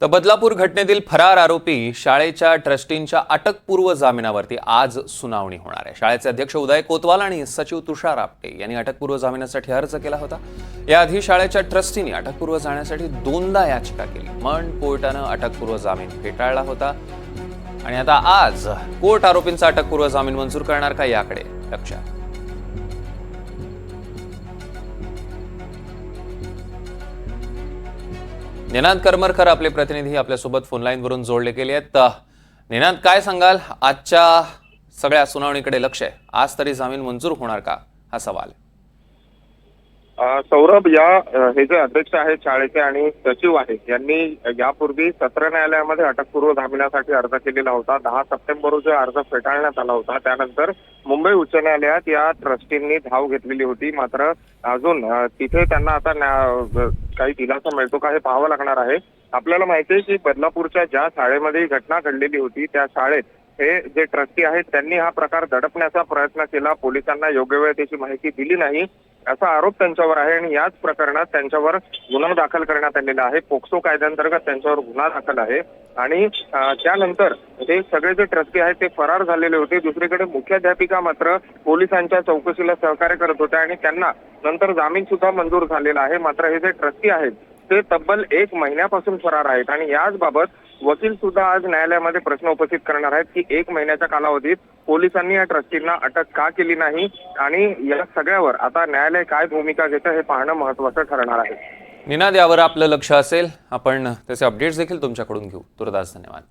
तर बदलापूर घटनेतील फरार आरोपी शाळेच्या ट्रस्टींच्या अटकपूर्व जामिनावरती आज सुनावणी होणार आहे। शाळेचे अध्यक्ष उदय कोतवाल आणि सचिव तुषार आपटे यांनी अटकपूर्व जामिनासाठी अर्ज केला होता। याआधी शाळेच्या ट्रस्टींनी अटकपूर्व जाण्यासाठी दोनदा याचिका केली, पण कोर्टानं अटकपूर्व जामीन फेटाळला होता। आणि आता आज कोर्ट आरोपींचा अटकपूर्व जामीन मंजूर करणार का याकडे लक्ष आहे। निनाद करमरकर आपले प्रतिनिधी आपल्यासोबत फोन लाईन वरून जोडले गेले आहेत। निनाद, काय सांगाल? आजच्या सगळ्या सुनावणीकडे लक्ष आहे, आज तरी जामीन मंजूर होणार का हा सवाल। सौरभ, हे जे अध्यक्ष आहेत शाळेचे आणि सचिव आहेत यांनी यापूर्वी सत्र न्यायालयामध्ये अटकपूर्व जामिनासाठी अर्ज केलेला होता। 10 सप्टेंबर रोजी अर्ज फेटाळण्यात आला होता। त्यानंतर मुंबई उच्च न्यायालयात या ट्रस्टींनी धाव घेतलेली होती, मात्र अजून तिथे त्यांना आता काही दिलासा मिळतो का हे पाहावं लागणार आहे। आपल्याला माहिती आहे की बदलापूरच्या ज्या शाळेमध्ये ही घटना घडलेली होती त्या शाळेत हे जे ट्रस्टी आहेत त्यांनी हा प्रकार दडपण्याचा प्रयत्न केला, पोलिसांना योग्य वेळ त्याची माहिती दिली नाही असा आरोप त्यांच्यावर आहे आणि याच प्रकरणात त्यांच्यावर गुन्हा दाखल करण्यात आलेला आहे। पोक्सो कायद्याअंतर्गत त्यांच्यावर गुन्हा दाखल आहे आणि त्यानंतर हे सगळे जे ट्रस्टी आहेत ते फरार झालेले होते। दुसरीकडे मुख्याध्यापिका मात्र पोलिसांच्या चौकशीला सहकार्य करत होत्या आणि त्यांना नंतर जामीन सुद्धा मंजूर झालेला आहे। मात्र हे जे ट्रस्टी आहेत ते तब्बल 1 महिन्यापासून फरार आहेत आणि याच बाबत वकील सुद्धा आज न्यायालयामध्ये प्रश्न उपस्थित करणार आहेत की 1 महिन्याच्या कालावधीत पोलिसांनी या ट्रस्टींना अटक का केली नाही आणि या सगळ्यावर आता न्यायालय काय भूमिका घेतं हे पाहणं महत्त्वाचं ठरणार आहे। निनाद, यावर आपलं लक्ष असेल, आपण त्याचे अपडेट्स देखील तुमच्याकडून घेऊ। तुर्तास धन्यवाद।